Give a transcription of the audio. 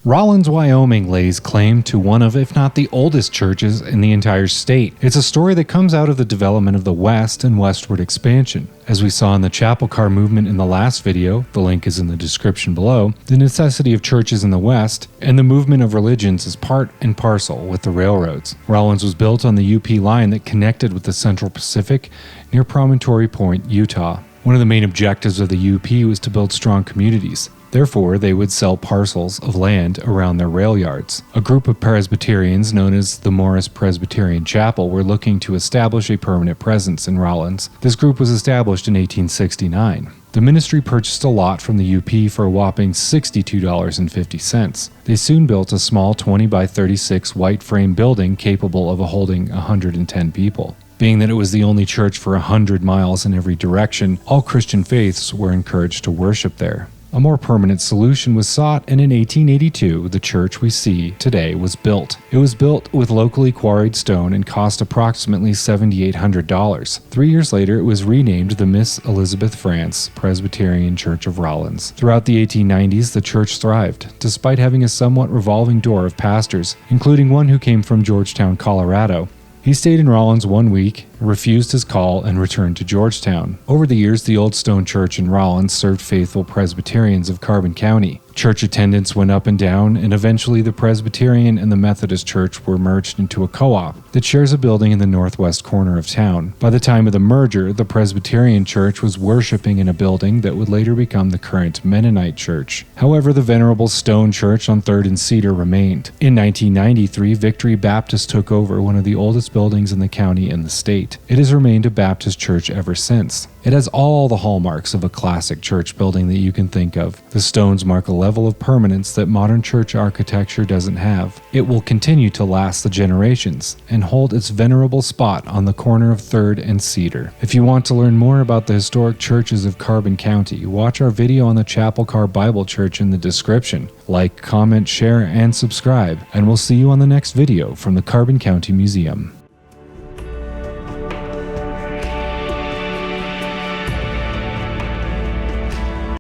Rawlins, Wyoming lays claim to one of, if not the oldest churches in the entire state. It's a story that comes out of the development of the West and westward expansion. As we saw in the chapel car movement in the last video, the link is in the description below, the necessity of churches in the West and the movement of religions is part and parcel with the railroads. Rawlins was built on the UP line that connected with the Central Pacific near Promontory Point, Utah. One of the main objectives of the UP was to build strong communities. Therefore, they would sell parcels of land around their rail yards. A group of Presbyterians known as the Morris Presbyterian Chapel were looking to establish a permanent presence in Rawlins. This group was established in 1869. The ministry purchased a lot from the UP for a whopping $62.50. They soon built a small 20 by 36 white frame building capable of holding 110 people. Being that it was the only church for 100 miles in every direction, all Christian faiths were encouraged to worship there. A more permanent solution was sought, and in 1882, the church we see today was built. It was built with locally quarried stone and cost approximately $7,800. 3 years later, it was renamed the Miss Elizabeth France Presbyterian Church of Rawlins. Throughout the 1890s, the church thrived, despite having a somewhat revolving door of pastors, including one who came from Georgetown, Colorado. He stayed in Rawlins 1 week, refused his call, and returned to Georgetown. Over the years, the Old Stone Church in Rawlins served faithful Presbyterians of Carbon County. Church attendance went up and down, and eventually the Presbyterian and the Methodist Church were merged into a co-op that shares a building in the northwest corner of town. By the time of the merger, the Presbyterian Church was worshiping in a building that would later become the current Mennonite Church. However, the venerable stone church on 3rd and Cedar remained. In 1993, Victory Baptist took over one of the oldest buildings in the county and the state. It has remained a Baptist church ever since. It has all the hallmarks of a classic church building that you can think of. The stones mark a level of permanence that modern church architecture doesn't have. It will continue to last the generations and hold its venerable spot on the corner of 3rd and Cedar. If you want to learn more about the historic churches of Carbon County, watch our video on the Chapel Car Bible Church in the description. Like, comment, share, and subscribe, and we'll see you on the next video from the Carbon County Museum.